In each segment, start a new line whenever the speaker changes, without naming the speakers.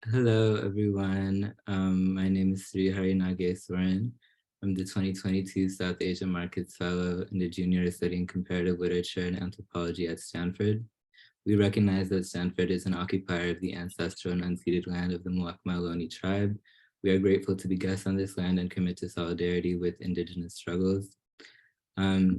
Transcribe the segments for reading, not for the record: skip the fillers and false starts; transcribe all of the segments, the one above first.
Hello, everyone. My name is Srihari Nageswaran. I'm the 2022 South Asia Markets Fellow and a junior studying comparative literature and anthropology at Stanford. We recognize that Stanford is an occupier of the ancestral and unceded land of the Muwekma tribe. We are grateful to be guests on this land and commit to solidarity with Indigenous struggles.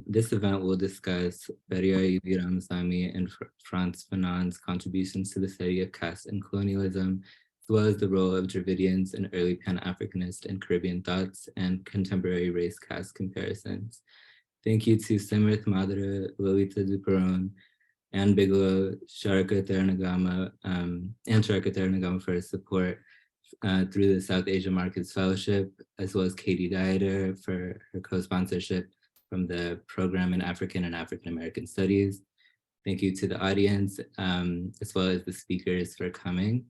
This event will discuss Periyar E.V. Ramasamy and Frantz Fanon's contributions to the study of caste and colonialism, as well as the role of Dravidians in early Pan-Africanist and Caribbean thoughts and contemporary race-caste comparisons. Thank you to Simrith Madhura, Lolita Duperon, Anne Bigelow, Sharika Tharanagama, and Sharika Tharanagama for support through the South Asia Markets Fellowship, as well as Katie Dieter for her co-sponsorship from the program in African and African American Studies. Thank you to the audience, as well as the speakers for coming.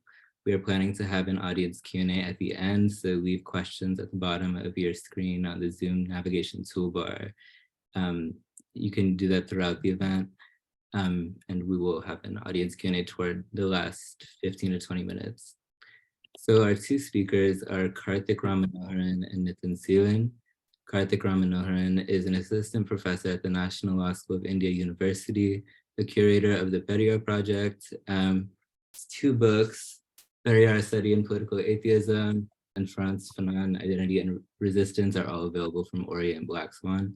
We are planning to have an audience Q&A at the end, so leave questions at the bottom of your screen on the Zoom navigation toolbar. You can do that throughout the event, and we will have an audience Q&A toward the last 15 to 20 minutes. So our two speakers are Karthick Ram Manoharan and Nithin Seelan. Karthick Ram Manoharan is an assistant professor at the National Law School of India University, the curator of the Periyar Project. Two books, Periyar Study in Political Atheism and Frantz Fanon, Identity and Resistance, are all available from Ori and Black Swan.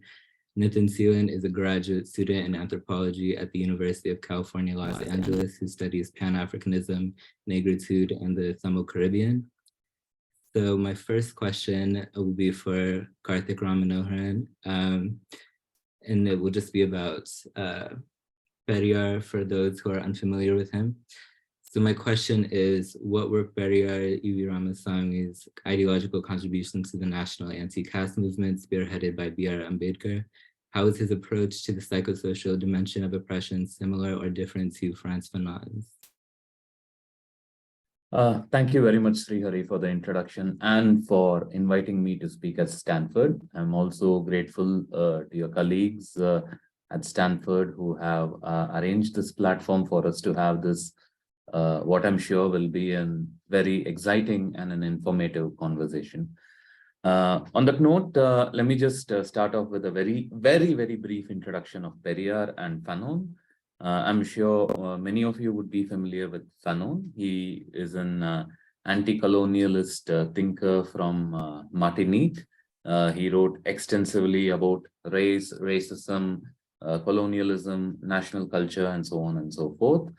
Nithin Seelan is a graduate student in anthropology at the University of California, Los Angeles, who studies Pan-Africanism, negritude, and the Tamil Caribbean. So my first question will be for Karthick Ram Manoharan, and it will just be about Periyar for those who are unfamiliar with him. So my question is, what were Periyar E.V. Ramasamy's ideological contributions to the national anti-caste movement spearheaded by B.R. Ambedkar? How is his approach to the psychosocial dimension of oppression similar or different to Frantz Fanon's?
Thank you very much, Srihari, for the introduction and for inviting me to speak at Stanford. I'm also grateful to your colleagues at Stanford who have arranged this platform for us to have this, what I'm sure will be a very exciting and an informative conversation. On that note, let me just start off with a very brief introduction of Periyar and Fanon. I'm sure many of you would be familiar with Fanon. He is an anti-colonialist thinker from Martinique. He wrote extensively about race, racism, colonialism, national culture, and so on and so forth.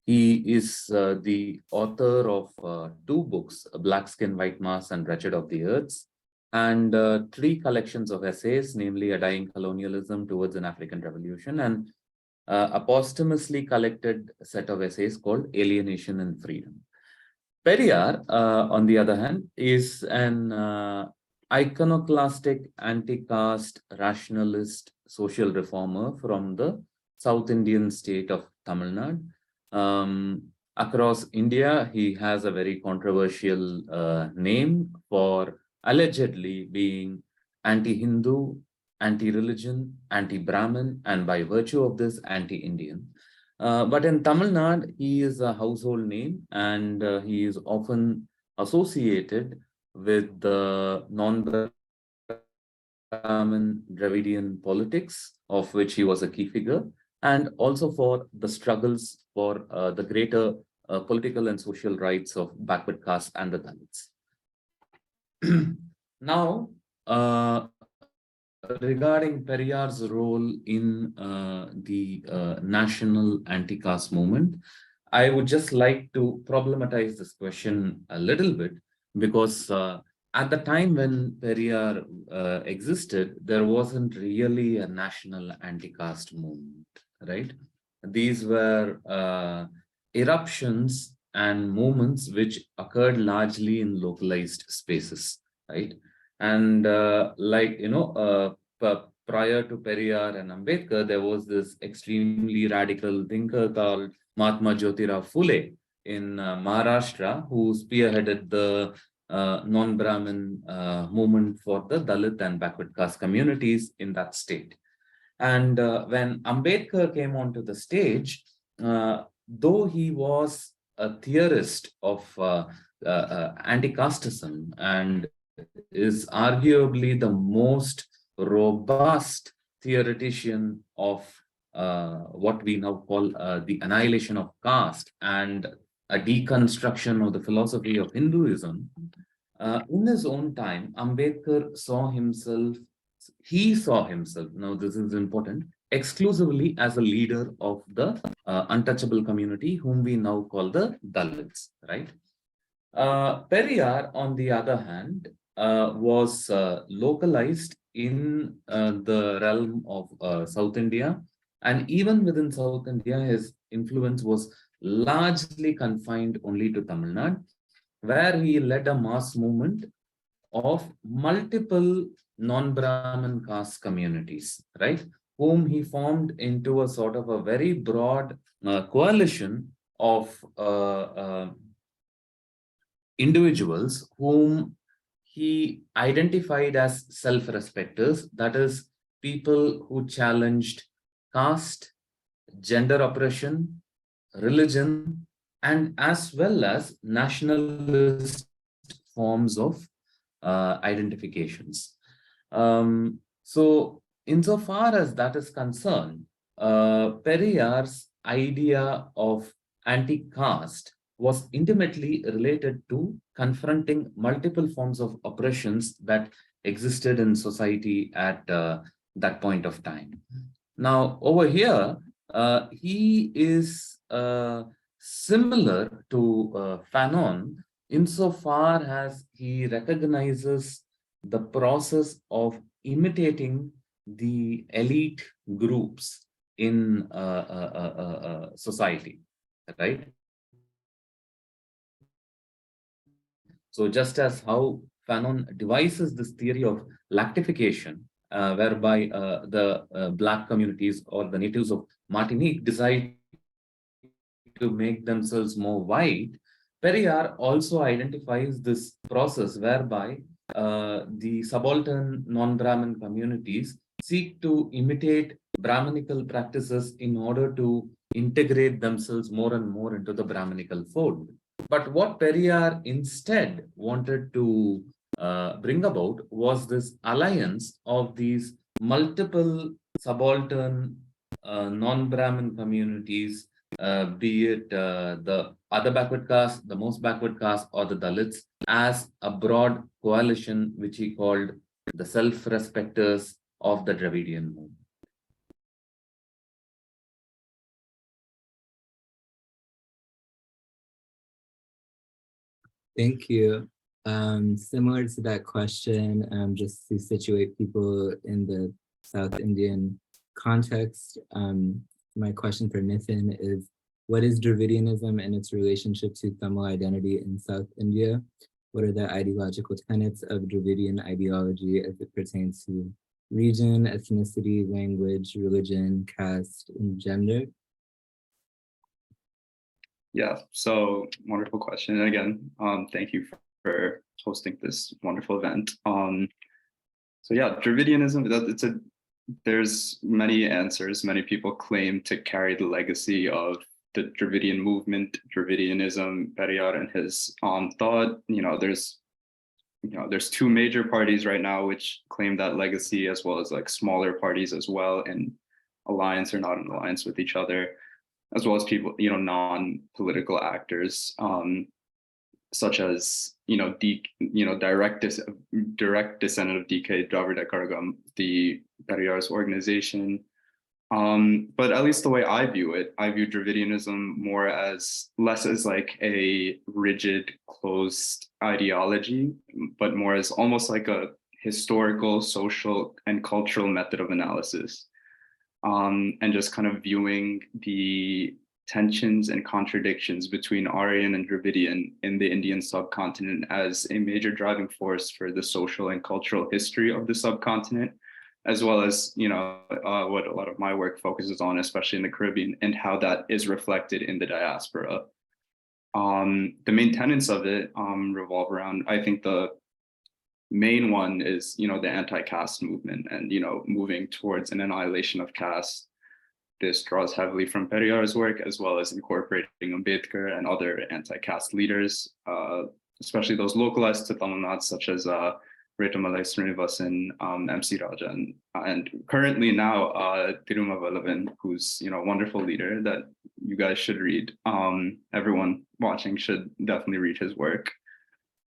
He is the author of two books, Black Skin, White Mass, and Wretched of the Earths, and three collections of essays, namely A Dying Colonialism Towards an African Revolution, and a posthumously collected set of essays called Alienation and Freedom. Periyar, on the other hand, is an iconoclastic, anti-caste, rationalist, social reformer from the South Indian state of Tamil Nadu. Across India, he has a very controversial name for allegedly being anti-Hindu, anti-religion, anti-Brahmin, and by virtue of this, anti-Indian. But in Tamil Nadu, he is a household name, and he is often associated with the non-Brahmin Dravidian politics, of which he was a key figure, and also for the struggles for the greater political and social rights of backward caste and the Dalits. Now, regarding Periyar's role in the national anti-caste movement, I would just like to problematize this question a little bit, because at the time when Periyar existed, there wasn't really a national anti-caste movement, right? These were eruptions and movements which occurred largely in localized spaces, right? And prior to Periyar and Ambedkar, there was this extremely radical thinker called Mahatma Jyotirao Phule in Maharashtra, who spearheaded the non-Brahmin movement for the Dalit and backward caste communities in that state. And when Ambedkar came onto the stage, though he was a theorist of anti-casteism and is arguably the most robust theoretician of what we now call the annihilation of caste and a deconstruction of the philosophy of Hinduism. In his own time, Ambedkar saw himself, now this is important, exclusively as a leader of the untouchable community, whom we now call the Dalits, right? Periyar, on the other hand, was localized in the realm of South India. And even within South India, his influence was largely confined only to Tamil Nadu, where he led a mass movement of multiple non-Brahmin caste communities, right? Whom he formed into a sort of a very broad coalition of individuals whom he identified as self-respecters, that is, people who challenged caste, gender oppression, religion, and as well as nationalist forms of identifications. So insofar as that is concerned, Periyar's idea of anti-caste was intimately related to confronting multiple forms of oppressions that existed in society at that point of time. Now, over here, he is similar to Fanon insofar as he recognizes the process of imitating the elite groups in society, right? So just as how Fanon devises this theory of lactification, whereby the Black communities or the natives of Martinique decide to make themselves more white, Periyar also identifies this process whereby the subaltern non-Brahmin communities seek to imitate Brahminical practices in order to integrate themselves more and more into the Brahminical fold. But what Periyar instead wanted to bring about was this alliance of these multiple subaltern non-Brahmin communities, be it the other backward caste, the most backward caste, or the Dalits, as a broad coalition which he called the self-respecters of the Dravidian movement.
Thank you. Similar to that question, just to situate people in the South Indian context, my question for Nithin is, what is Dravidianism and its relationship to Tamil identity in South India? What are the ideological tenets of Dravidian ideology as it pertains to region, ethnicity, language, religion, caste, and gender?
Yeah, so wonderful question. And again, thank you for hosting this wonderful event. So yeah, Dravidianism, there's many answers. Many people claim to carry the legacy of the Dravidian movement, Dravidianism, Periyar and his thought. There's two major parties right now which claim that legacy, as well as like smaller parties as well, in alliance or not in alliance with each other, as well as people, non-political actors, such as, direct descendant of DK, Dravidianism, the Periyar's organization. But at least the way I view it, I view Dravidianism less as like a rigid, closed ideology, but more as almost like a historical, social, and cultural method of analysis. And just kind of viewing the tensions and contradictions between Aryan and Dravidian in the Indian subcontinent as a major driving force for the social and cultural history of the subcontinent, as well as, what a lot of my work focuses on, especially in the Caribbean, and how that is reflected in the diaspora. The main tenets of it revolve around, I think the main one is, the anti-caste movement and, moving towards an annihilation of caste. this draws heavily from Periyar's work, as well as incorporating Ambedkar and other anti-caste leaders, especially those localized to Tamil Nadu, such as Retamalai Srinivasan, MC Raja, and currently now Tiruma Vallavan, who's a wonderful leader that you guys should read. Everyone watching should definitely read his work.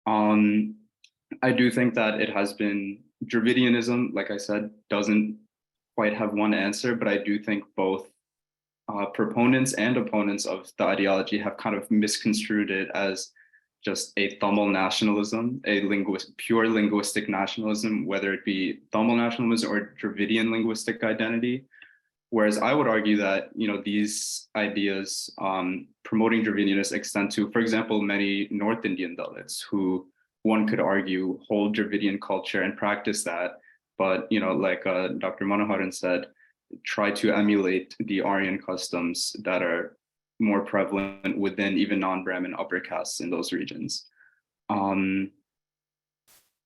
I do think that it has been Dravidianism, like I said, doesn't quite have one answer, but I do think both proponents and opponents of the ideology have kind of misconstrued it as just a Tamil nationalism, a pure linguistic nationalism, whether it be Tamil nationalism or Dravidian linguistic identity. Whereas I would argue that these ideas promoting Dravidianists extend to, for example, many North Indian Dalits who one could argue hold Dravidian culture and practice that, but like Dr. Manoharan said, try to emulate the Aryan customs that are more prevalent within even non-Brahmin upper castes in those regions.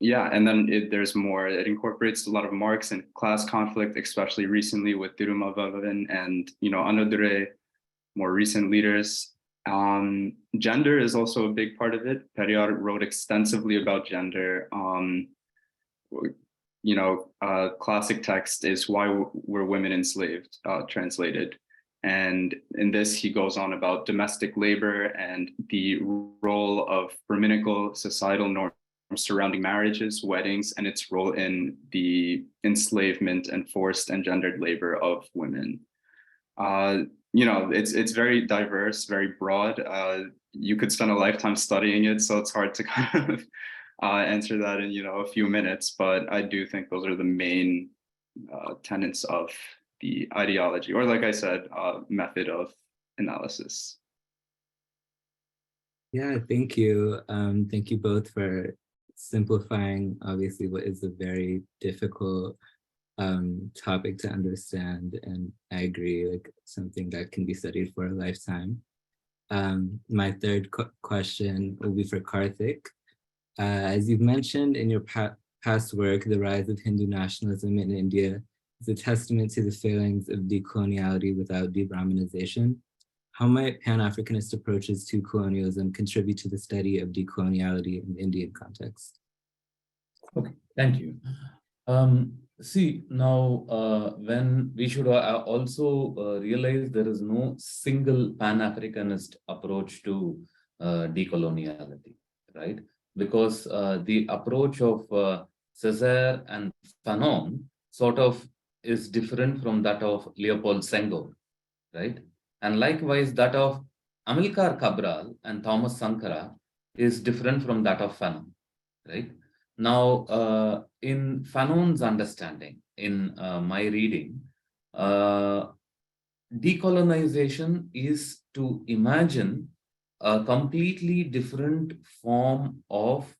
Yeah, and then there's more. It incorporates a lot of Marx and class conflict, especially recently with Tiruma Vallavan and Anudure, more recent leaders. Gender is also a big part of it. Periyar wrote extensively about gender. Classic text is Why Were Women Enslaved, translated. And in this, he goes on about domestic labor and the role of Brahminical societal norms surrounding marriages, weddings, and its role in the enslavement and forced and gendered labor of women. It's very diverse, very broad. You could spend a lifetime studying it, so it's hard to kind of answer that in a few minutes. But I do think those are the main tenets of the ideology, or like I said, method of analysis.
Yeah, thank you. Thank you both for simplifying, obviously, what is a very difficult topic to understand. And I agree, like something that can be studied for a lifetime. My third question will be for Karthik. As you've mentioned in your past work, the rise of Hindu nationalism in India is a testament to the failings of decoloniality without de-Brahminization. How might Pan-Africanist approaches to colonialism contribute to the study of decoloniality in the Indian context?
Okay, thank you. See, now, when we should also realize there is no single Pan-Africanist approach to decoloniality, right? Because the approach of Césaire and Fanon sort of is different from that of Leopold Senghor, right? And likewise, that of Amilcar Cabral and Thomas Sankara is different from that of Fanon, right? Now, in Fanon's understanding, in my reading, decolonization is to imagine a completely different form of,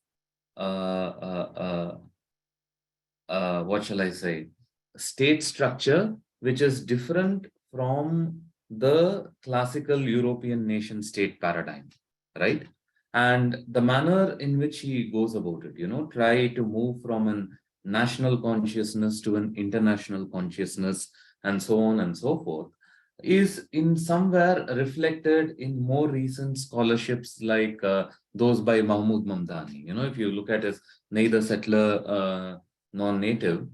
what shall I say, state structure, which is different from the classical European nation state paradigm, right? And the manner in which he goes about it, try to move from a national consciousness to an international consciousness and so on and so forth, is in somewhere reflected in more recent scholarships like those by Mahmoud Mamdani. If you look at his Neither Settler, Non-Native,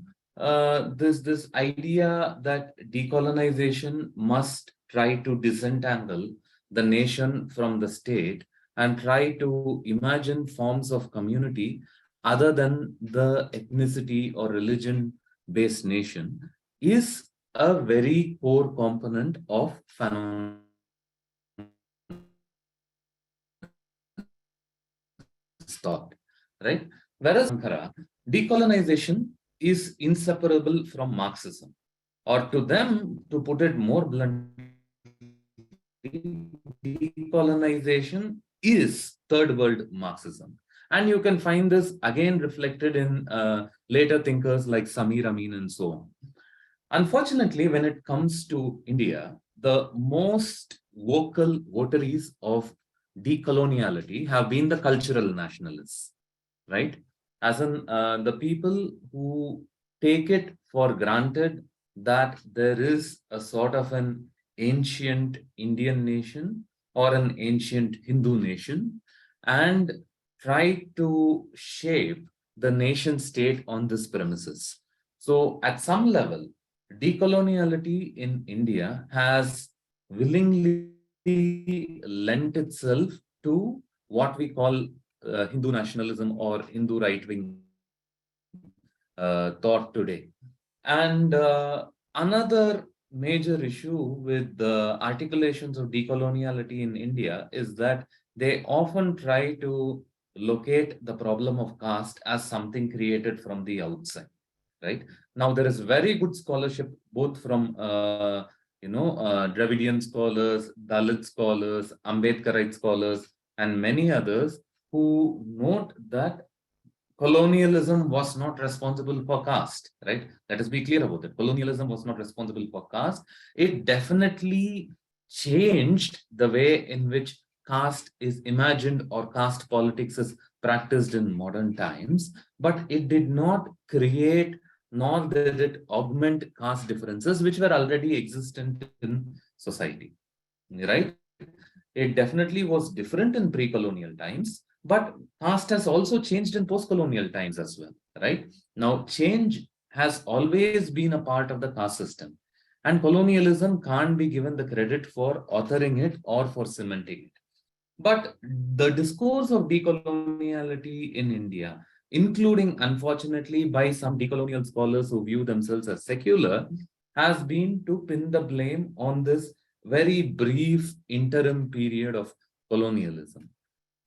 this idea that decolonization must try to disentangle the nation from the state and try to imagine forms of community other than the ethnicity or religion-based nation is a very core component of Fanon's thought, right? Whereas Sankara, decolonization is inseparable from Marxism, or to them, to put it more bluntly, decolonization is third world Marxism. And you can find this again reflected in later thinkers like Samir Amin and so on. Unfortunately, when it comes to India, the most vocal votaries of decoloniality have been the cultural nationalists, right? As in the people who take it for granted that there is a sort of an ancient Indian nation or an ancient Hindu nation, and try to shape the nation state on this premises. So at some level, decoloniality in India has willingly lent itself to what we call Hindu nationalism or Hindu right-wing thought today. And another major issue with the articulations of decoloniality in India is that they often try to locate the problem of caste as something created from the outside, right? Now, there is very good scholarship, both from, Dravidian scholars, Dalit scholars, Ambedkarite scholars, and many others who note that colonialism was not responsible for caste, right? Let us be clear about it. Colonialism was not responsible for caste. It definitely changed the way in which caste is imagined or caste politics is practiced in modern times, but it did not create nor did it augment caste differences which were already existent in society, right? It definitely was different in pre-colonial times, but caste has also changed in post-colonial times as well, right? Now, change has always been a part of the caste system, and colonialism can't be given the credit for authoring it or for cementing it. But the discourse of decoloniality in India, including, unfortunately, by some decolonial scholars who view themselves as secular, has been to pin the blame on this very brief interim period of colonialism.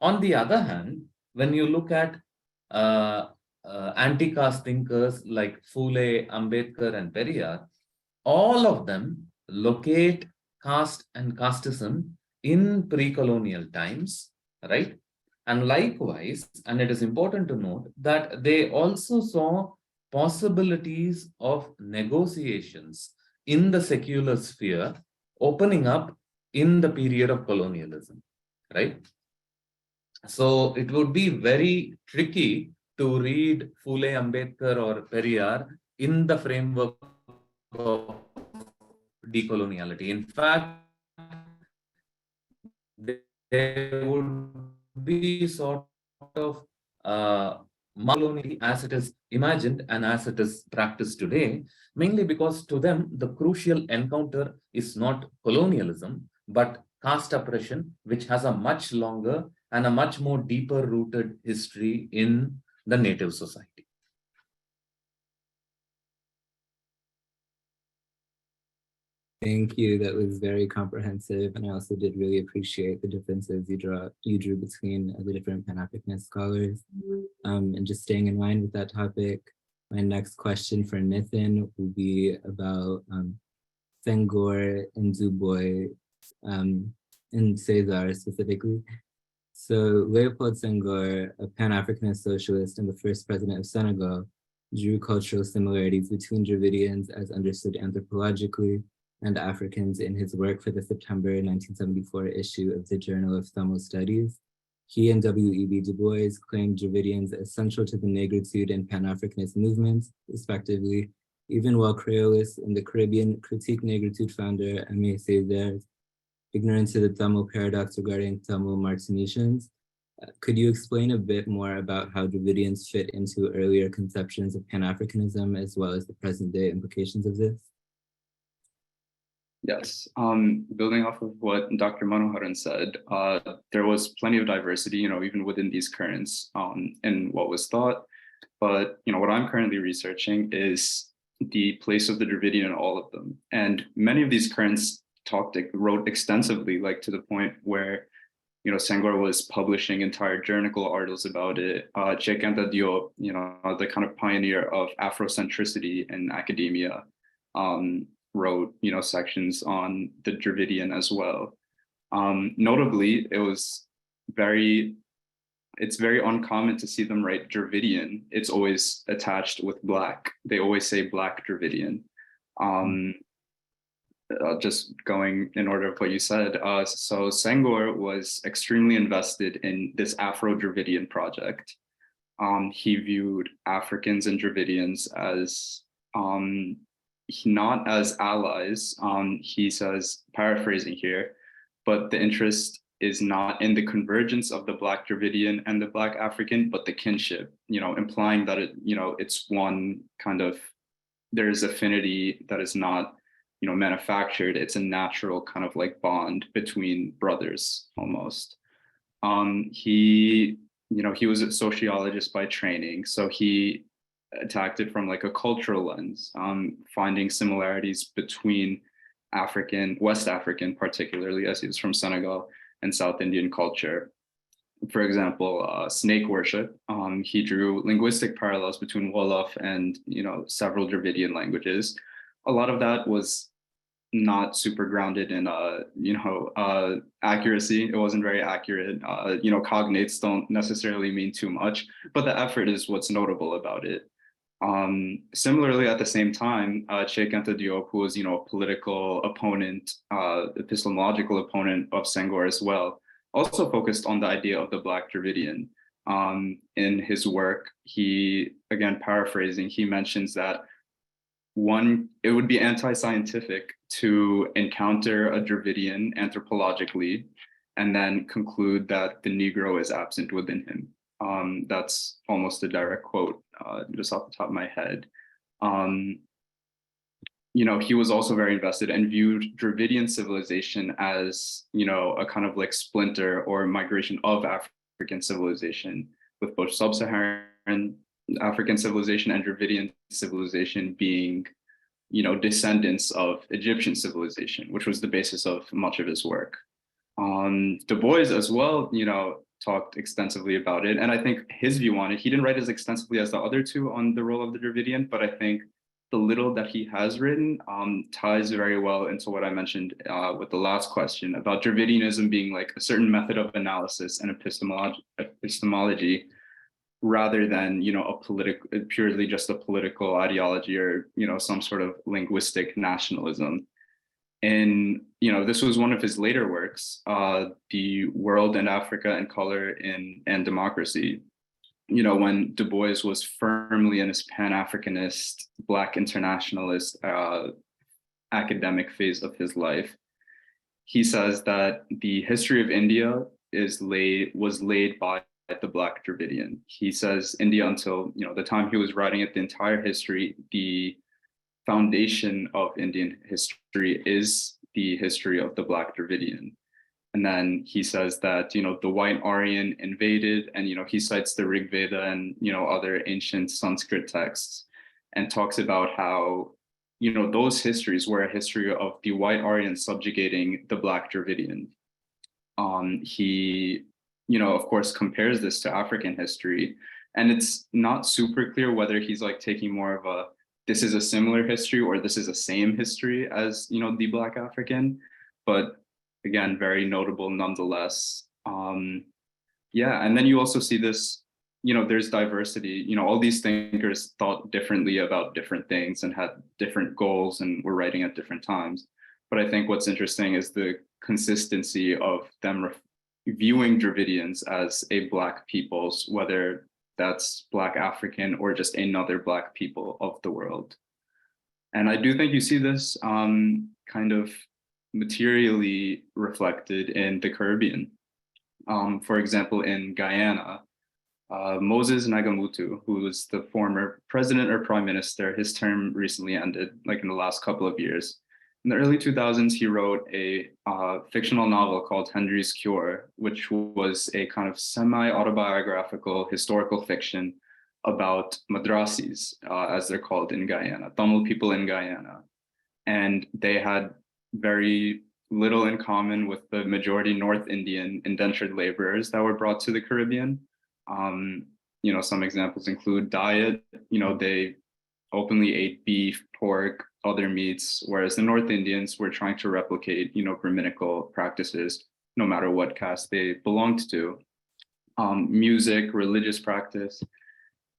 On the other hand, when you look at anti-caste thinkers like Phule, Ambedkar, and Periyar, all of them locate caste and casteism in pre-colonial times, right? And likewise, and it is important to note that they also saw possibilities of negotiations in the secular sphere opening up in the period of colonialism, right? So it would be very tricky to read Phule, Ambedkar, or Periyar in the framework of decoloniality. In fact, there would be sort of coloniality as it is imagined and as it is practiced today, mainly because to them the crucial encounter is not colonialism, but caste oppression, which has a much longer and a much more deeper rooted history in the native society.
Thank you. That was very comprehensive, and I also did really appreciate the differences you drew between the different Pan-Africanist scholars. And just staying in line with that topic, my next question for Nithin will be about Senghor and Du Bois, and Cesar specifically. So Leopold Senghor, a Pan-Africanist socialist and the first president of Senegal, drew cultural similarities between Dravidians as understood anthropologically and Africans in his work for the September 1974 issue of the Journal of Tamil Studies. He and W.E.B. Du Bois claimed Dravidians as central to the Negritude and Pan-Africanist movements, respectively, even while Creolists in the Caribbean critique Negritude founder Aimé César's ignorance of the Tamil paradox regarding Tamil Martinicians. Could you explain a bit more about how Dravidians fit into earlier conceptions of Pan-Africanism as well as the present-day implications of this?
Yes, building off of what Dr. Manoharan said, there was plenty of diversity, even within these currents in what was thought. But, what I'm currently researching is the place of the Dravidian in all of them. And many of these currents wrote extensively, like to the point where, Senghor was publishing entire journal articles about it. Cheikh Anta Diop, the kind of pioneer of Afrocentricity in academia, wrote, sections on the Dravidian as well. Notably, it's very uncommon to see them write Dravidian. It's always attached with Black. They always say Black Dravidian. Just going in order of what you said. So Senghor was extremely invested in this Afro-Dravidian project. He viewed Africans and Dravidians as not as allies. He says, paraphrasing here, but the interest is not in the convergence of the Black Dravidian and the Black African, but the kinship, implying that it's one kind of, there's affinity that is not, manufactured. It's a natural kind of like bond between brothers almost. He was a sociologist by training, so he attacked it from like a cultural lens, finding similarities between West African, particularly as he was from Senegal, and South Indian culture. For example, snake worship. He drew linguistic parallels between Wolof and several Dravidian languages. A lot of that was not super grounded in accuracy. It wasn't very accurate. Cognates don't necessarily mean too much, but the effort is what's notable about it. Similarly, at the same time, Cheikh Anta Diop, who was, a political opponent, epistemological opponent of Senghor as well, also focused on the idea of the Black Dravidian. In his work, he, again, paraphrasing, he mentions that it would be anti-scientific to encounter a Dravidian anthropologically and then conclude that the Negro is absent within him. That's almost a direct quote, just off the top of my head. He was also very invested and viewed Dravidian civilization as, a kind of like splinter or migration of African civilization, with both sub-Saharan African civilization and Dravidian civilization being, descendants of Egyptian civilization, which was the basis of much of his work. Du Bois as well, talked extensively about it. And I think his view on it, he didn't write as extensively as the other two on the role of the Dravidian, but I think the little that he has written ties very well into what I mentioned with the last question about Dravidianism being like a certain method of analysis and epistemology rather than, purely just a political ideology or, some sort of linguistic nationalism. And, this was one of his later works, The World and Africa in Color and Democracy. When Du Bois was firmly in his Pan-Africanist, Black internationalist academic phase of his life, he says that the history of India was laid by the Black Dravidian. He says India, until the time he was writing it, the entire history, the foundation of Indian history is the history of the Black Dravidian. And then he says that, the white Aryan invaded, and, he cites the Rig Veda and, other ancient Sanskrit texts, and talks about how, those histories were a history of the white Aryan subjugating the Black Dravidian. He, of course, compares this to African history, and it's not super clear whether he's like taking more of this is a similar history or this is a same history as, the Black African, but again, very notable nonetheless. And then you also see this, there's diversity, all these thinkers thought differently about different things and had different goals and were writing at different times. But I think what's interesting is the consistency of them viewing Dravidians as a Black peoples, whether that's Black African or just another Black people of the world. And I do think you see this kind of materially reflected in the Caribbean. For example, in Guyana, Moses Nagamutu, who was the former president or prime minister, his term recently ended, like in the last couple of years. In the early 2000s, he wrote a fictional novel called Henry's Cure, which was a kind of semi-autobiographical historical fiction about Madrasis, as they're called in Guyana, Tamil people in Guyana. And they had very little in common with the majority North Indian indentured laborers that were brought to the Caribbean. Some examples include diet. They openly ate beef, pork, other meats, whereas the North Indians were trying to replicate, Brahminical practices, no matter what caste they belonged to. Music, religious practice.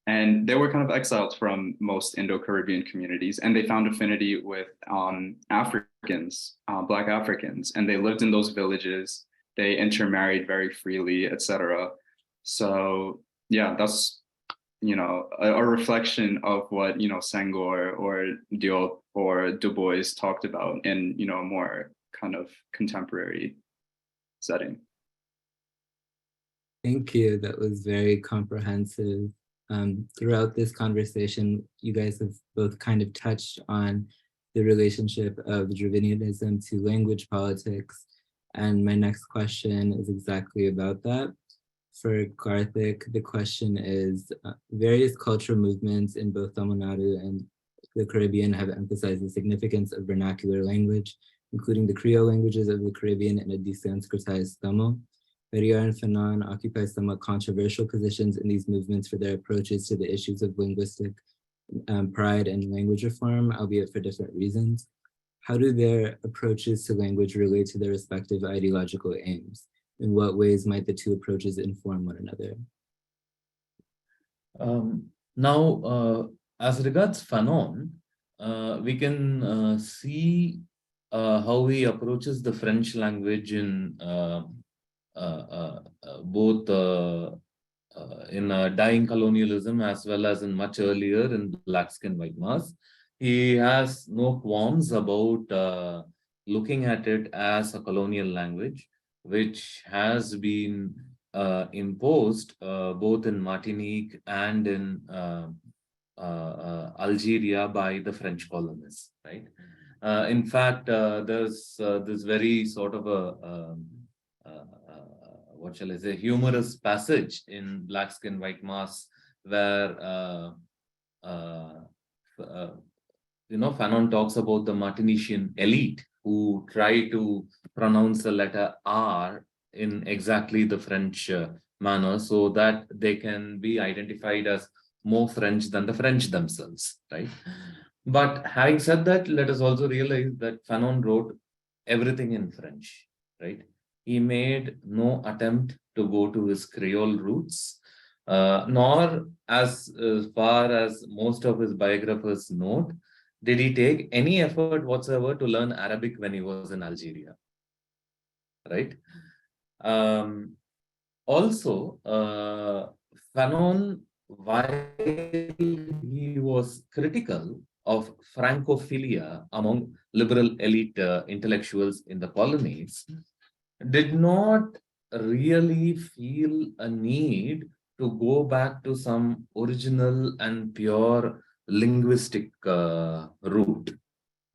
And they were kind of exiled from most Indo-Caribbean communities, and they found affinity with Africans, Black Africans, and they lived in those villages. They intermarried very freely, etc. So yeah, that's a reflection of what, Senghor or Diop or Du Bois talked about in, a more kind of contemporary setting.
Thank you. That was very comprehensive. Throughout this conversation, you guys have both kind of touched on the relationship of Dravidianism to language politics. And my next question is exactly about that. For Karthik, the question is, various cultural movements in both Tamil Nadu and the Caribbean have emphasized the significance of vernacular language, including the Creole languages of the Caribbean and a desanscritized Tamil. Periyar and Fanon occupy somewhat controversial positions in these movements for their approaches to the issues of linguistic pride and language reform, albeit for different reasons. How do their approaches to language relate to their respective ideological aims? In what ways might the two approaches inform one another?
As regards Fanon, we can see how he approaches the French language in both in dying colonialism as well as in much earlier in Black Skin White Mask. He has no qualms about looking at it as a colonial language, which has been imposed both in Martinique and in Algeria by the French colonists, right? In fact, there's this very sort of a what shall I say, humorous passage in Black Skin White Mask where Fanon talks about the Martinician elite who try to pronounce the letter R in exactly the French manner so that they can be identified as more French than the French themselves, right? But having said that, let us also realize that Fanon wrote everything in French, right? He made no attempt to go to his Creole roots, nor as far as most of his biographers note, did he take any effort whatsoever to learn Arabic when he was in Algeria, right? Also, Fanon, while he was critical of Francophilia among liberal elite intellectuals in the colonies, did not really feel a need to go back to some original and pure linguistic root,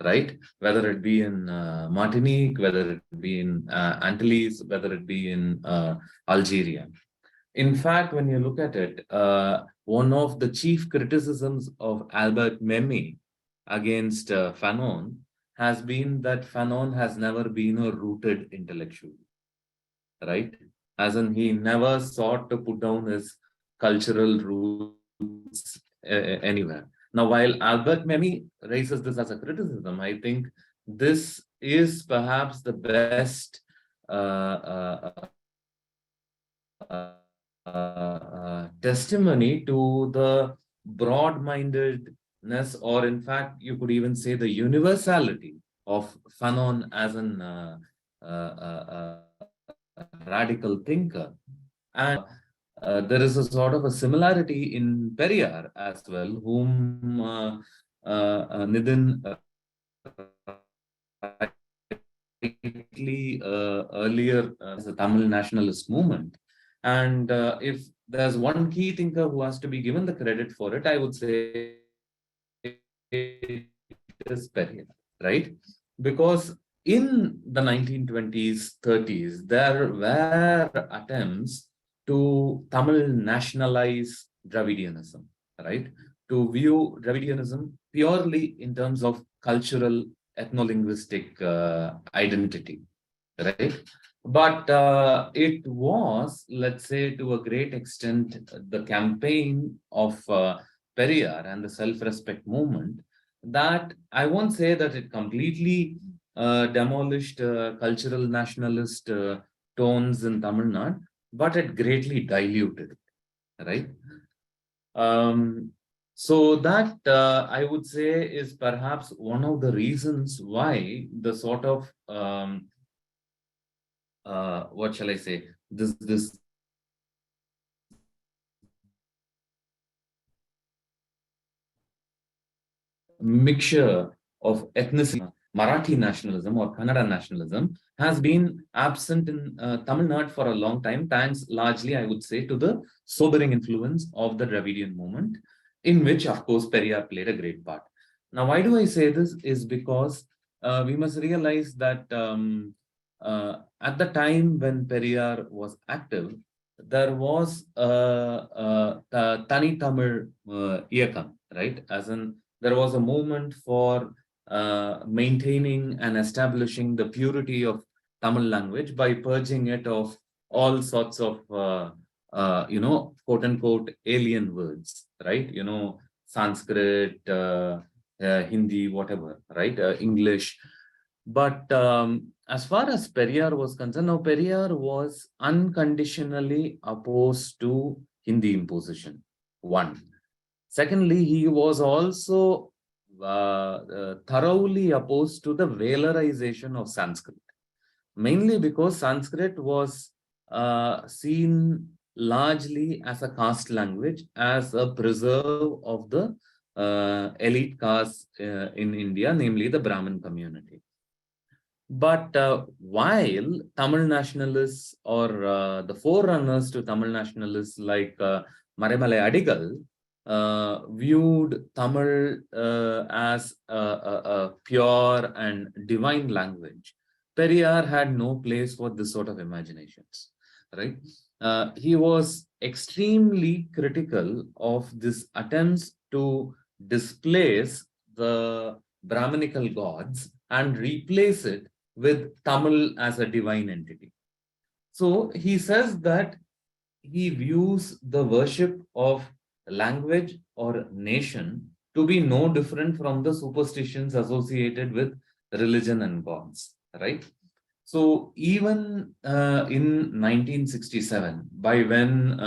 right? Whether it be in Martinique, whether it be in Antilles, whether it be in Algeria. In fact, when you look at it, one of the chief criticisms of Albert Memmi against Fanon has been that Fanon has never been a rooted intellectual, right? As in, he never sought to put down his cultural roots anywhere. Now, while Albert Memmi raises this as a criticism, I think this is perhaps the best testimony to the broad-mindedness, or in fact, you could even say the universality of Fanon as an radical thinker. And there is a sort of a similarity in Periyar as well, whom Nithin earlier as a Tamil nationalist movement. And if there's one key thinker who has to be given the credit for it, I would say it is Periyar, right? Because in the 1920s, 30s, there were attempts to Tamil nationalize Dravidianism, right? To view Dravidianism purely in terms of cultural, ethno-linguistic identity, right? But it was, let's say, to a great extent, the campaign of Periyar and the self-respect movement that I won't say that it completely demolished cultural nationalist tones in Tamil Nadu, but it greatly diluted it, right? So that I would say is perhaps one of the reasons why the sort of what shall I say, this mixture of ethnicity, Marathi nationalism or Kannada nationalism has been absent in Tamil Nadu for a long time, thanks largely, I would say, to the sobering influence of the Dravidian movement, in which, of course, Periyar played a great part. Now, why do I say this? Is because we must realize that at the time when Periyar was active, there was Tani Tamil Iyakam, right? As in, there was a movement for maintaining and establishing the purity of Tamil language by purging it of all sorts of, quote unquote, alien words, right? Sanskrit, Hindi, whatever, right? English. But as far as Periyar was concerned, now Periyar was unconditionally opposed to Hindi imposition. One. Secondly, he was also thoroughly opposed to the valorization of Sanskrit, mainly because Sanskrit was seen largely as a caste language, as a preserve of the elite caste in India, namely the Brahmin community. But while Tamil nationalists or the forerunners to Tamil nationalists like Marimalai Adigal viewed Tamil as a pure and divine language, Periyar had no place for this sort of imaginations, right? He was extremely critical of these attempts to displace the Brahminical gods and replace it with Tamil as a divine entity. So he says that he views the worship of language or nation to be no different from the superstitions associated with religion and gods, right? So even in 1967, by when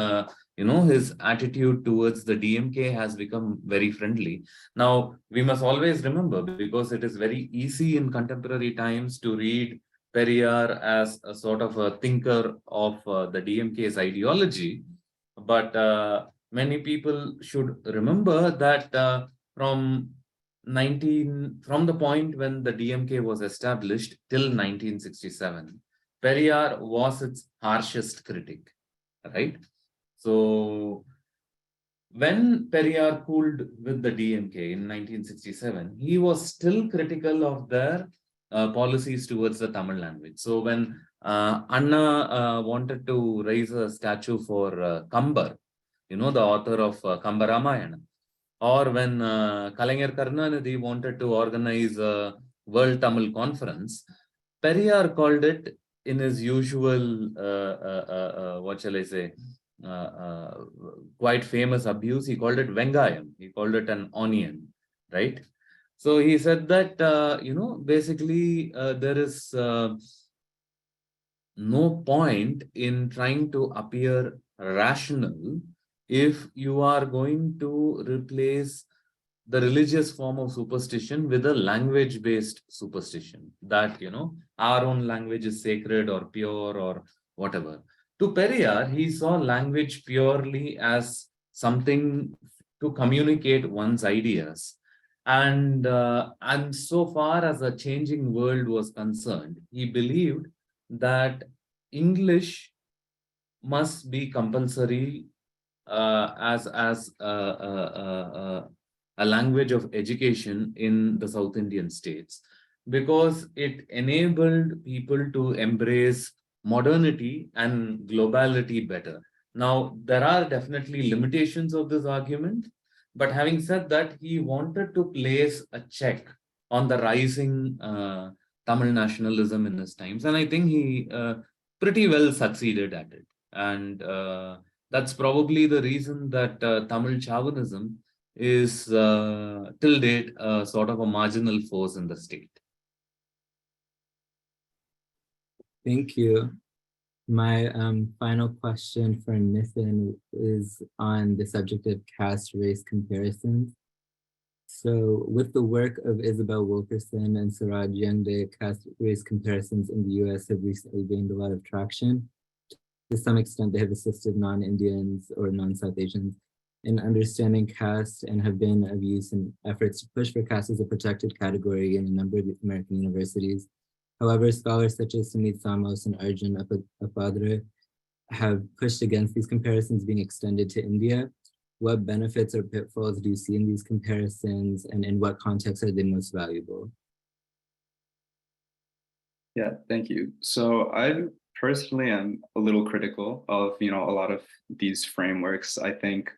his attitude towards the DMK has become very friendly. Now, we must always remember, because it is very easy in contemporary times to read Periyar as a sort of a thinker of the DMK's ideology, but many people should remember that from the point when the DMK was established till 1967, Periyar was its harshest critic, right? So when Periyar cooled with the DMK in 1967, he was still critical of their policies towards the Tamil language. So when Anna wanted to raise a statue for Kambar, the author of Kamba Ramayana, or when Kalaignar Karunanidhi wanted to organize a World Tamil Conference, Periyar called it in his usual, what shall I say, quite famous abuse. He called it Vengayam. He called it an onion, right? So he said that, basically there is no point in trying to appear rational if you are going to replace the religious form of superstition with a language-based superstition that, our own language is sacred or pure or whatever. To Periyar, he saw language purely as something to communicate one's ideas. And so far as a changing world was concerned, he believed that English must be compulsory as a language of education in the South Indian states, because it enabled people to embrace modernity and globality better. Now, there are definitely limitations of this argument, but having said that, he wanted to place a check on the rising Tamil nationalism in his times, and I think he pretty well succeeded at it. And that's probably the reason that Tamil chauvinism is till date sort of a marginal force in the state.
Thank you. My final question for Nithin is on the subject of caste-race comparisons. So with the work of Isabel Wilkerson and Suraj Yangde, caste-race comparisons in the US have recently gained a lot of traction. To some extent, they have assisted non-Indians or non-South Asians in understanding caste and have been of use in efforts to push for caste as a protected category in a number of American universities. However, scholars such as Sumit Samos and Arjun Apadre have pushed against these comparisons being extended to India. What benefits or pitfalls do you see in these comparisons, and in what context are they most valuable?
Yeah, thank you. So I personally am a little critical of, a lot of these frameworks. I think,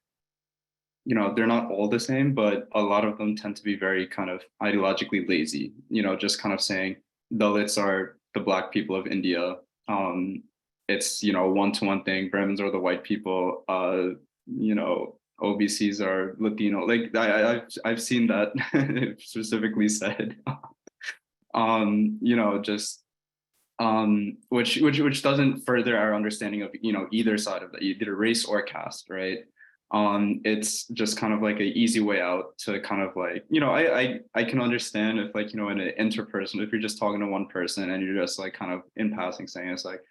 they're not all the same, but a lot of them tend to be very kind of ideologically lazy, just kind of saying Dalits are the Black people of India. It's, a one-to-one thing. Brahmins are the white people. OBCs are Latino. Like I've seen that specifically said. Which doesn't further our understanding of either side of that, either race or caste, right? It's just kind of like an easy way out to kind of like, I can understand if like, in an interpersonal, if you're just talking to one person and you're just like kind of in passing saying it's like,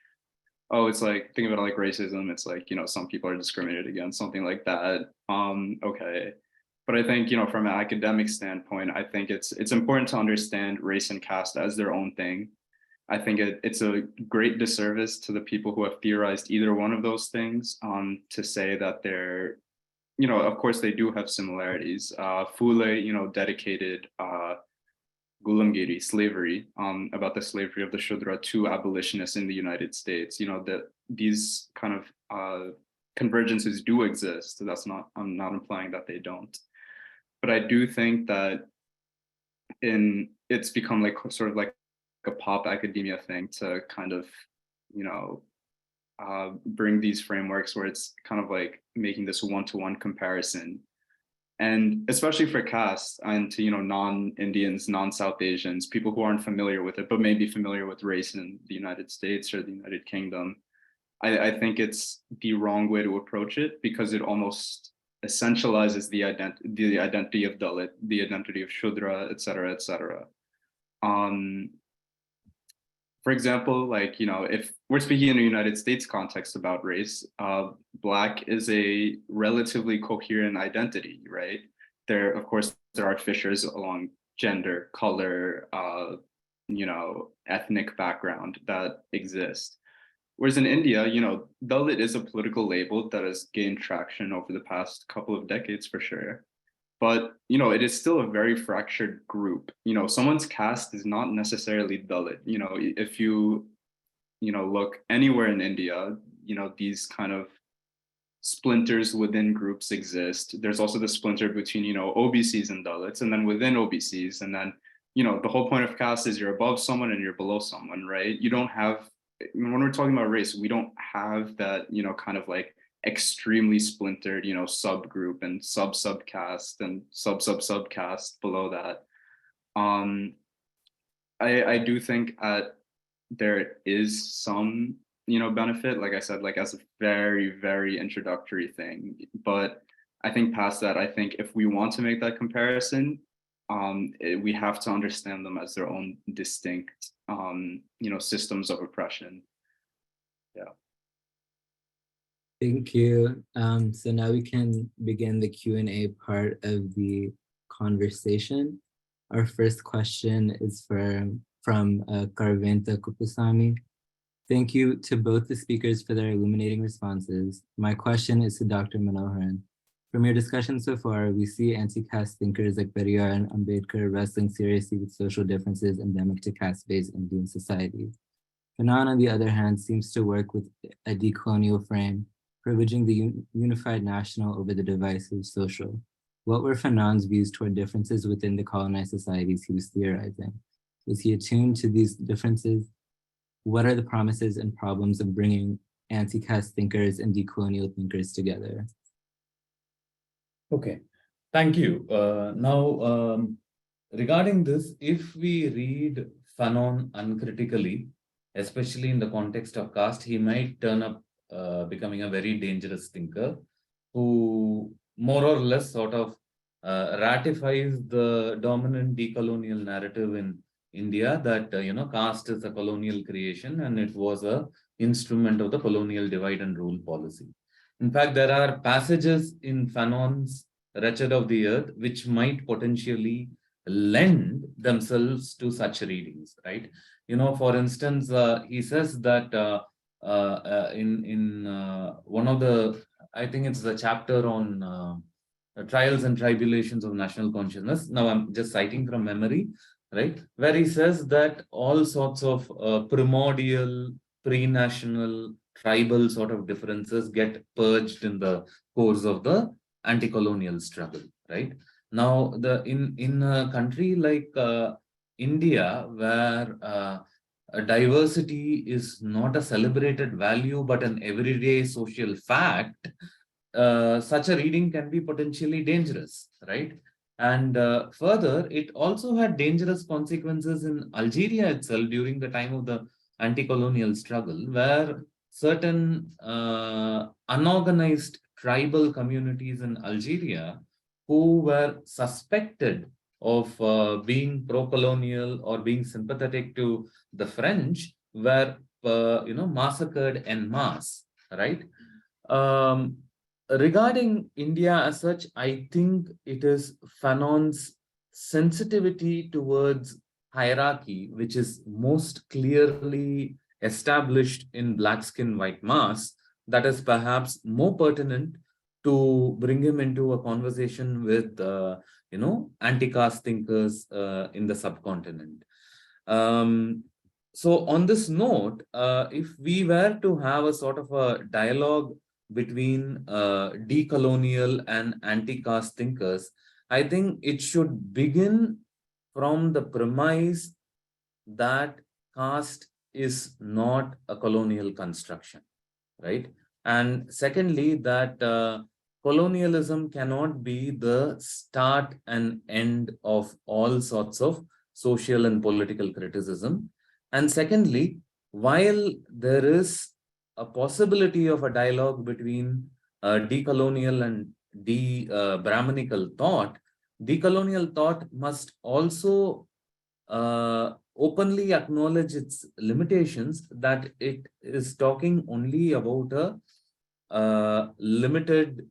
oh, it's like, think about it like racism. It's like, some people are discriminated against, something like that. Okay. But I think, from an academic standpoint, I think it's important to understand race and caste as their own thing. I think it's a great disservice to the people who have theorized either one of those things to say that they're, of course they do have similarities. Phule, dedicated Gulamgiri, slavery, about the slavery of the Shudra to abolitionists in the United States. That these kind of convergences do exist. I'm not implying that they don't. But I do think that it's become like sort of like a pop academia thing to kind of, bring these frameworks where it's kind of like making this one-to-one comparison. And especially for caste and to, non-Indians, non-South Asians, people who aren't familiar with it, but may be familiar with race in the United States or the United Kingdom, I think it's the wrong way to approach it because it almost essentializes the identity of Dalit, the identity of Shudra, et cetera, et cetera. For example, like, if we're speaking in a United States context about race, Black is a relatively coherent identity, right? Of course, there are fissures along gender, color, ethnic background that exist. Whereas in India, Dalit is a political label that has gained traction over the past couple of decades for sure. But, it is still a very fractured group. Someone's caste is not necessarily Dalit. If you, look anywhere in India, these kind of splinters within groups exist. There's also the splinter between, OBCs and Dalits, and then within OBCs. And then, the whole point of caste is you're above someone and you're below someone, right? You don't have, when we're talking about race, we don't have that, kind of like extremely splintered, subgroup and subcaste and subcaste below that. I do think there is some, benefit, like I said, like as a very, very introductory thing. But I think past that, I think if we want to make that comparison, we have to understand them as their own distinct, systems of oppression. Yeah.
Thank you. So now we can begin the Q&A part of the conversation. Our first question is from Karventa Kupasamy. Thank you to both the speakers for their illuminating responses. My question is to Dr. Manoharan. From your discussion so far, we see anti-caste thinkers like Periyar and Ambedkar wrestling seriously with social differences endemic to caste-based Indian society. Fanon, on the other hand, seems to work with a decolonial frame, privileging the unified national over the divisive social. What were Fanon's views toward differences within the colonized societies he was theorizing? Was he attuned to these differences? What are the promises and problems of bringing anti-caste thinkers and decolonial thinkers together?
Okay, thank you. Now, regarding this, if we read Fanon uncritically, especially in the context of caste, he might turn up becoming a very dangerous thinker who more or less sort of ratifies the dominant decolonial narrative in India that, caste is a colonial creation and it was an instrument of the colonial divide and rule policy. In fact, there are passages in Fanon's Wretched of the Earth which might potentially lend themselves to such readings, right? For instance, he says that in one of the, I think it's the chapter on trials and tribulations of national consciousness. Now I'm just citing from memory, right? Where he says that all sorts of primordial, pre-national, tribal sort of differences get purged in the course of the anti-colonial struggle, right? Now, in a country like India, where diversity is not a celebrated value but an everyday social fact, such a reading can be potentially dangerous, right? And further, it also had dangerous consequences in Algeria itself during the time of the anti-colonial struggle, where certain unorganized tribal communities in Algeria who were suspected of being pro-colonial or being sympathetic to the French were, massacred en masse, right? Regarding India as such, I think it is Fanon's sensitivity towards hierarchy, which is most clearly established in Black Skin, White Mass, that is perhaps more pertinent to bring him into a conversation with, anti-caste thinkers in the subcontinent. So on this note, if we were to have a sort of a dialogue between decolonial and anti-caste thinkers, I think it should begin from the premise that caste is not a colonial construction, right? And secondly, that colonialism cannot be the start and end of all sorts of social and political criticism. And secondly, while there is a possibility of a dialogue between decolonial and Brahminical thought, decolonial thought must also openly acknowledge its limitations, that it is talking only about a limited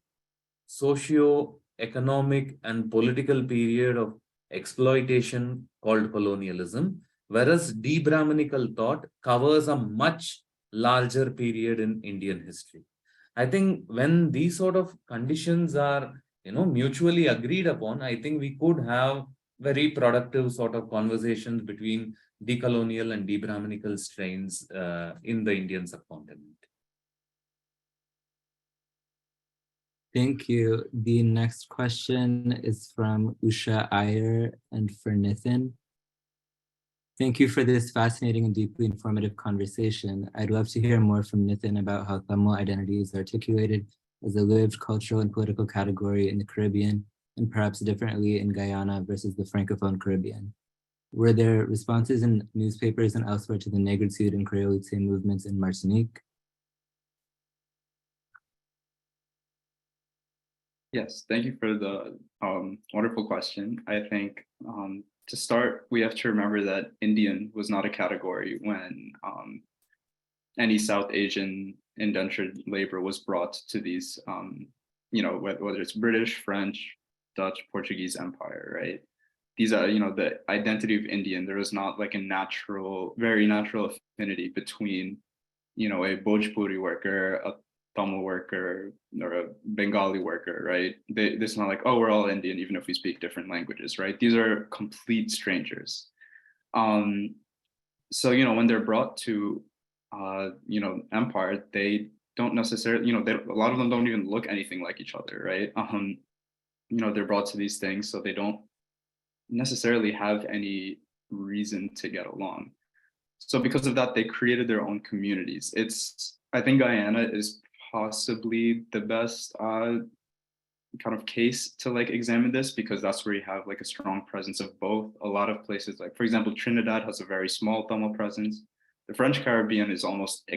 socio-economic and political period of exploitation called colonialism, whereas de-Brahminical thought covers a much larger period in Indian history. I think when these sort of conditions are, mutually agreed upon, I think we could have very productive sort of conversations between decolonial and de-Brahminical strains in the Indian subcontinent.
Thank you. The next question is from Usha Iyer and for Nithin. Thank you for this fascinating and deeply informative conversation. I'd love to hear more from Nithin about how Tamil identity is articulated as a lived cultural and political category in the Caribbean, and perhaps differently in Guyana versus the Francophone Caribbean. Were there responses in newspapers and elsewhere to the Negritude and Creolite movements in Martinique?
Yes, thank you for the wonderful question. I think to start, we have to remember that Indian was not a category when any South Asian indentured labor was brought to these, whether it's British, French, Dutch, Portuguese Empire, right? These are, the identity of Indian. There was not like a very natural affinity between, a Bhojpuri worker, a Tamil worker, or a Bengali worker, right? It's not like, oh, we're all Indian, even if we speak different languages, right? These are complete strangers. So, when they're brought to, empire, they don't necessarily, a lot of them don't even look anything like each other, right? They're brought to these things, so they don't necessarily have any reason to get along. So because of that, they created their own communities. I think Guyana is possibly the best kind of case to like examine this, because that's where you have like a strong presence of both. A lot of places, like for example, Trinidad has a very small Tamil presence. The French Caribbean is almost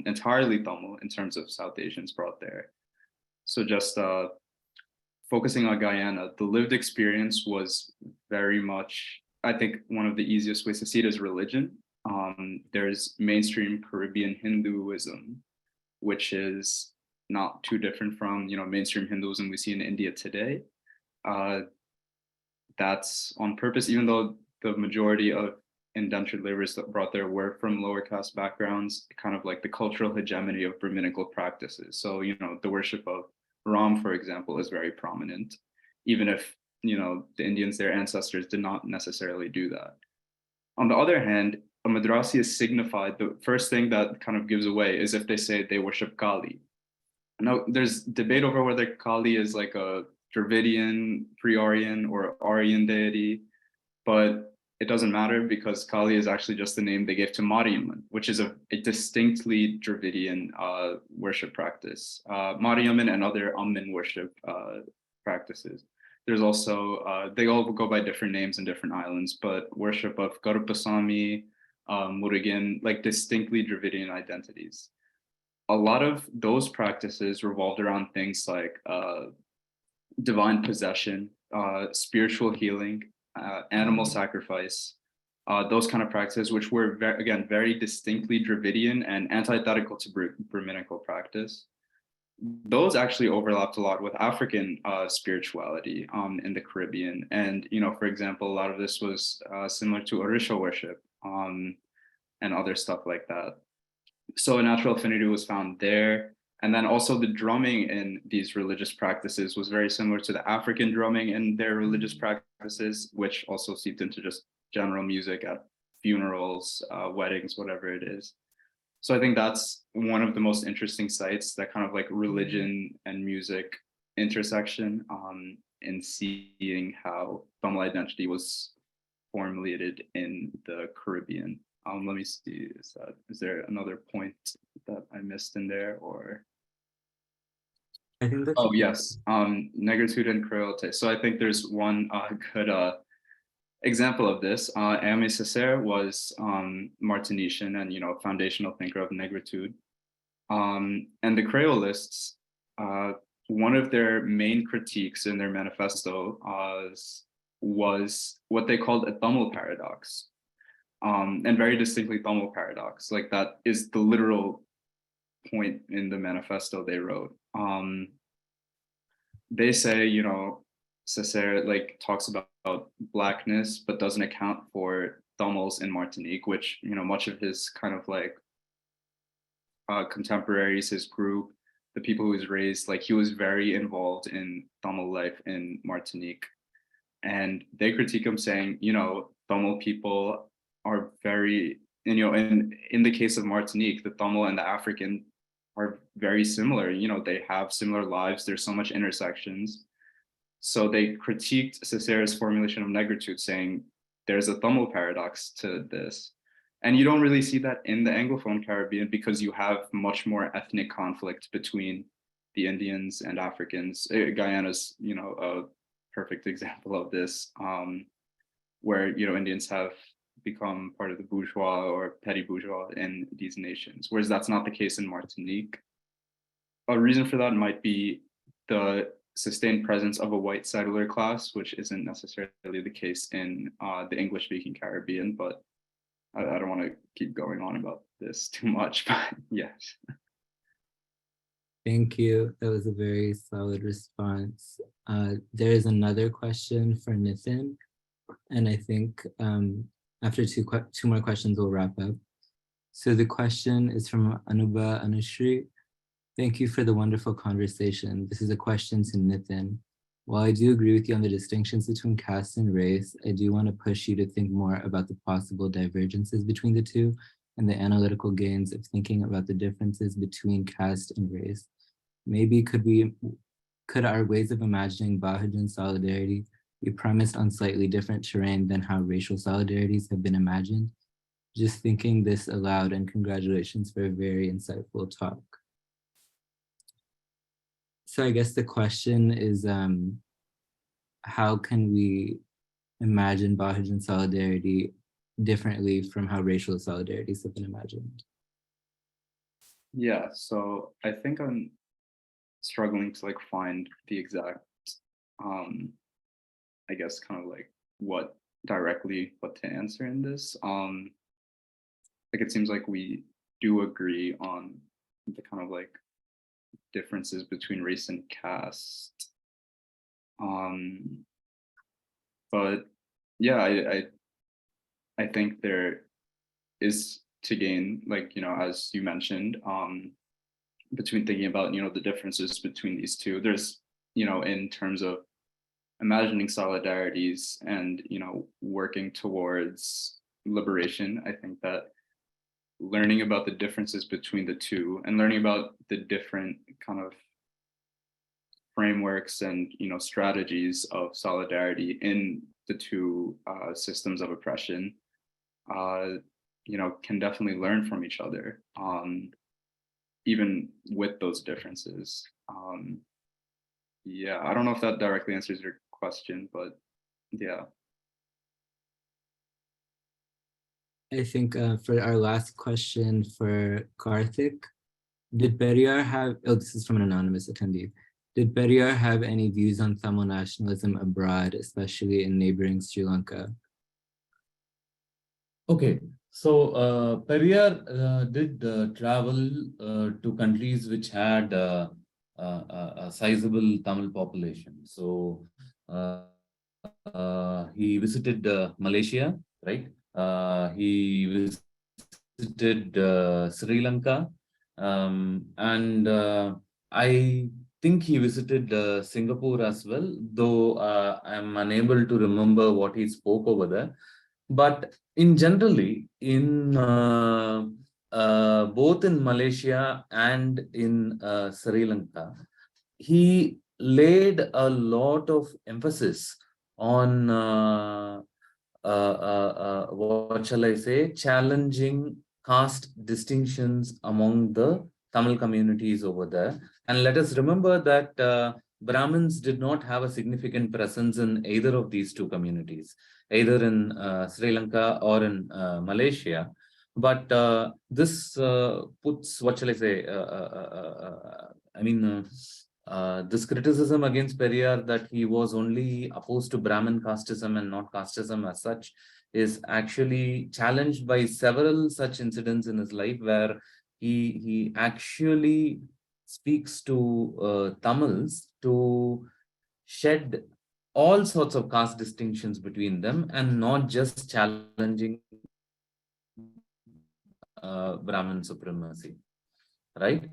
entirely Tamil in terms of South Asians brought there. So just focusing on Guyana, the lived experience was very much, I think one of the easiest ways to see it is religion. There's mainstream Caribbean Hinduism, which is not too different from, mainstream Hinduism we see in India today. That's on purpose, even though the majority of indentured laborers that brought there were from lower caste backgrounds, kind of like the cultural hegemony of Brahminical practices. So, the worship of Ram, for example, is very prominent, even if, the Indians, their ancestors, did not necessarily do that. On the other hand, a Madrasi is signified. The first thing that kind of gives away is if they say they worship Kali. Now, there's debate over whether Kali is like a Dravidian, pre-Aryan, or Aryan deity, but it doesn't matter because Kali is actually just the name they gave to Mariamman, which is a distinctly Dravidian worship practice. Mariamman and other Amman worship practices. There's also, they all go by different names in different islands, but worship of Ramasamy, Murugan, like distinctly Dravidian identities. A lot of those practices revolved around things like divine possession, spiritual healing, animal sacrifice, those kind of practices, which were, very distinctly Dravidian and antithetical to Brahminical practice. Those actually overlapped a lot with African spirituality in the Caribbean. And, for example, a lot of this was similar to Orisha worship and other stuff like that. So a natural affinity was found there. And then also the drumming in these religious practices was very similar to the African drumming in their religious practices, which also seeped into just general music at funerals, weddings, whatever it is. So I think that's one of the most interesting sites, that kind of like religion and music intersection in seeing how Tamil identity was formulated in the Caribbean. Let me see, is there another point that I missed in there, or?
I think that's
yes, negritude and cruelty. So I think there's one good example of this. Aimé Césaire was Martinician and foundational thinker of negritude. And the Crayolists, one of their main critiques in their manifesto was what they called a Tamil paradox, and very distinctly Tamil paradox. Like that is the literal point in the manifesto they wrote. They say, Césaire like talks about blackness, but doesn't account for Tamils in Martinique, which, much of his kind of like contemporaries, his group, the people who was raised, like he was very involved in Tamil life in Martinique. And they critique him saying, Tamil people are very, in the case of Martinique, the Tamil and the African are very similar. They have similar lives. There's so much intersections. So they critiqued Césaire's formulation of negritude, saying there's a Tamil paradox to this. And you don't really see that in the Anglophone Caribbean because you have much more ethnic conflict between the Indians and Africans. Guyana's, a perfect example of this, where, Indians have become part of the bourgeois or petty bourgeois in these nations, whereas that's not the case in Martinique. A reason for that might be the sustained presence of a white settler class, which isn't necessarily the case in the English-speaking Caribbean, but I don't want to keep going on about this too much, but yes.
Thank you. That was a very solid response. There is another question for Nithin, and I think after two more questions, we'll wrap up. So the question is from Anuba Anushri. Thank you for the wonderful conversation. This is a question to Nithin. While I do agree with you on the distinctions between caste and race, I do want to push you to think more about the possible divergences between the two and the analytical gains of thinking about the differences between caste and race. Maybe could our ways of imagining Bahujan solidarity be premised on slightly different terrain than how racial solidarities have been imagined? Just thinking this aloud, and congratulations for a very insightful talk. So I guess the question is, how can we imagine Bahujan solidarity differently from how racial solidarities have been imagined?
Yeah, so I think I'm struggling to like find the exact, I guess kind of like what to answer in this. Like it seems like we do agree on the kind of like differences between race and caste. But yeah, I think there is to gain, like, as you mentioned, between thinking about, the differences between these two. There's, in terms of imagining solidarities and, working towards liberation, I think that learning about the differences between the two and learning about the different kind of frameworks and, strategies of solidarity in the two systems of oppression, can definitely learn from each other, even with those differences. Yeah, I don't know if that directly answers your question, but yeah.
I think for our last question for Karthik, did Periyar have, this is from an anonymous attendee, did Periyar have any views on Tamil nationalism abroad, especially in neighboring Sri Lanka?
Okay, so Periyar did travel to countries which had a sizable Tamil population. So he visited Malaysia, right? He visited Sri Lanka, and I think he visited Singapore as well, though I'm unable to remember what he spoke over there. But in generally, in both in Malaysia and in Sri Lanka, he laid a lot of emphasis on what shall I say, challenging caste distinctions among the Tamil communities over there. And let us remember that Brahmins did not have a significant presence in either of these two communities, either in Sri Lanka or in Malaysia. But this puts, what shall I say, this criticism against Periyar that he was only opposed to Brahmin casteism and not casteism as such is actually challenged by several such incidents in his life, where he actually speaks to Tamils to shed all sorts of caste distinctions between them and not just challenging Brahmin supremacy, right?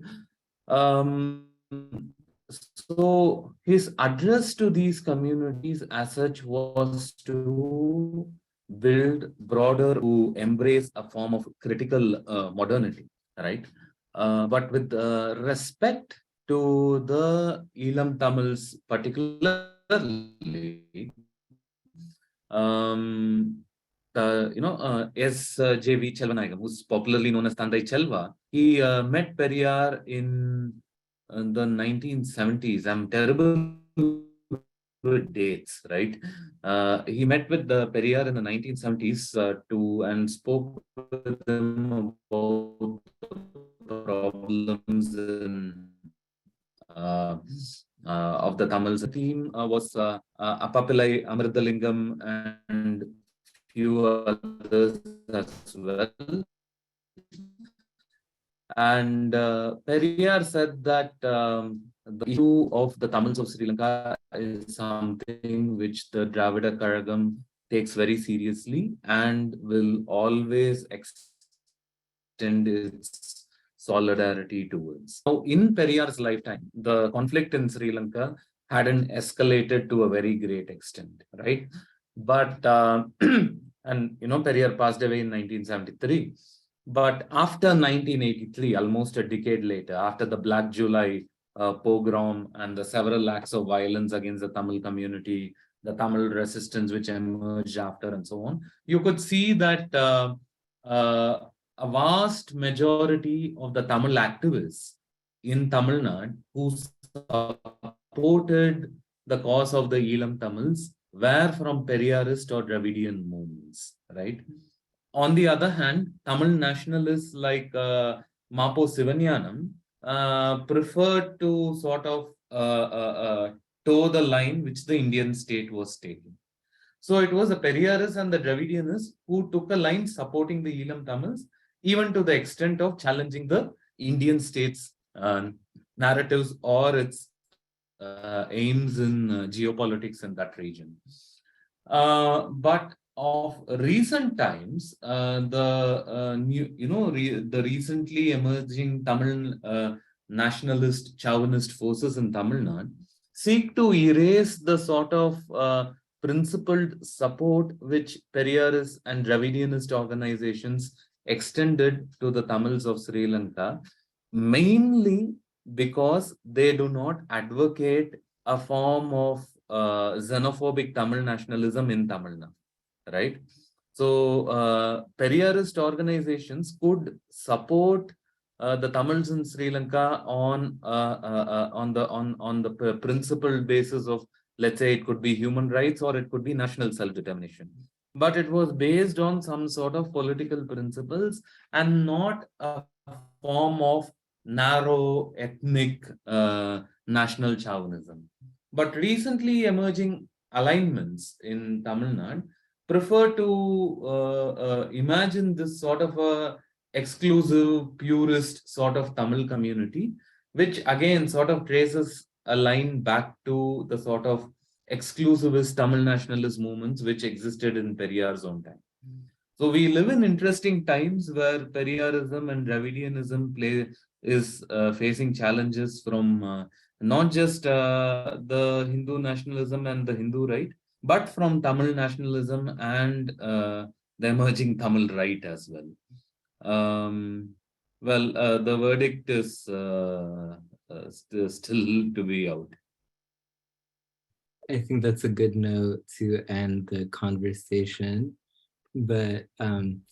So his address to these communities as such was to build broader, to embrace a form of critical modernity, right? But with respect to the Elam Tamils particularly, S.J.V. Chelvanayagam, who's popularly known as Tandai Chelva, he met Periyar in the 1970s. I'm terrible with dates, right? He met with the Periyar in the 1970s and spoke with him about the problems in of the Tamils. The team was Appapillai Amrithalingam and few others as well. And Periyar said that the issue of the Tamils of Sri Lanka is something which the Dravida Karagam takes very seriously and will always extend its solidarity towards. Now, in Periyar's lifetime, the conflict in Sri Lanka hadn't escalated to a very great extent, right? But, and Periyar passed away in 1973. But after 1983, almost a decade later, after the Black July pogrom and the several acts of violence against the Tamil community, the Tamil resistance which emerged after and so on, you could see that a vast majority of the Tamil activists in Tamil Nadu who supported the cause of the Elam Tamils were from Periyarist or Dravidian movements, right? On the other hand, Tamil nationalists like Mapo Sivanyanam preferred to sort of toe the line which the Indian state was taking. So it was the Periyarists and the Dravidianists who took a line supporting the Elam Tamils, even to the extent of challenging the Indian state's narratives or its aims in geopolitics in that region. But of recent times, the recently emerging Tamil nationalist, chauvinist forces in Tamil Nadu seek to erase the sort of principled support which Periyarist and Dravidianist organizations extended to the Tamils of Sri Lanka, mainly because they do not advocate a form of xenophobic Tamil nationalism in Tamil Nadu, right? So Periyarist organizations could support the Tamils in Sri Lanka on the principled basis of, let's say, it could be human rights or it could be national self-determination. But it was based on some sort of political principles and not a form of narrow ethnic national chauvinism. But recently emerging alignments in Tamil Nadu prefer to imagine this sort of a exclusive, purist sort of Tamil community, which again sort of traces a line back to the sort of exclusivist Tamil nationalist movements which existed in Periyar's own time. So we live in interesting times where Periyarism and Dravidianism is facing challenges from not just the Hindu nationalism and the Hindu right, but from Tamil nationalism and the emerging Tamil right as well. The verdict is still to be out.
I think that's a good note to end the conversation. But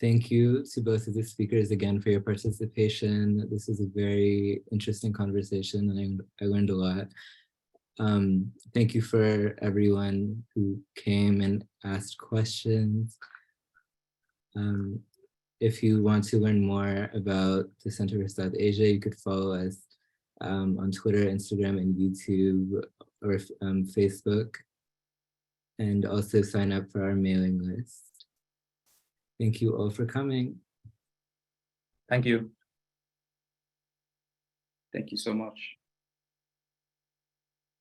thank you to both of the speakers again for your participation. This was a very interesting conversation and I learned a lot. Thank you for everyone who came and asked questions. If you want to learn more about the Center for South Asia, you could follow us on Twitter, Instagram, and YouTube, or Facebook, and also sign up for our mailing list. Thank you all for coming.
Thank you.
Thank you so much.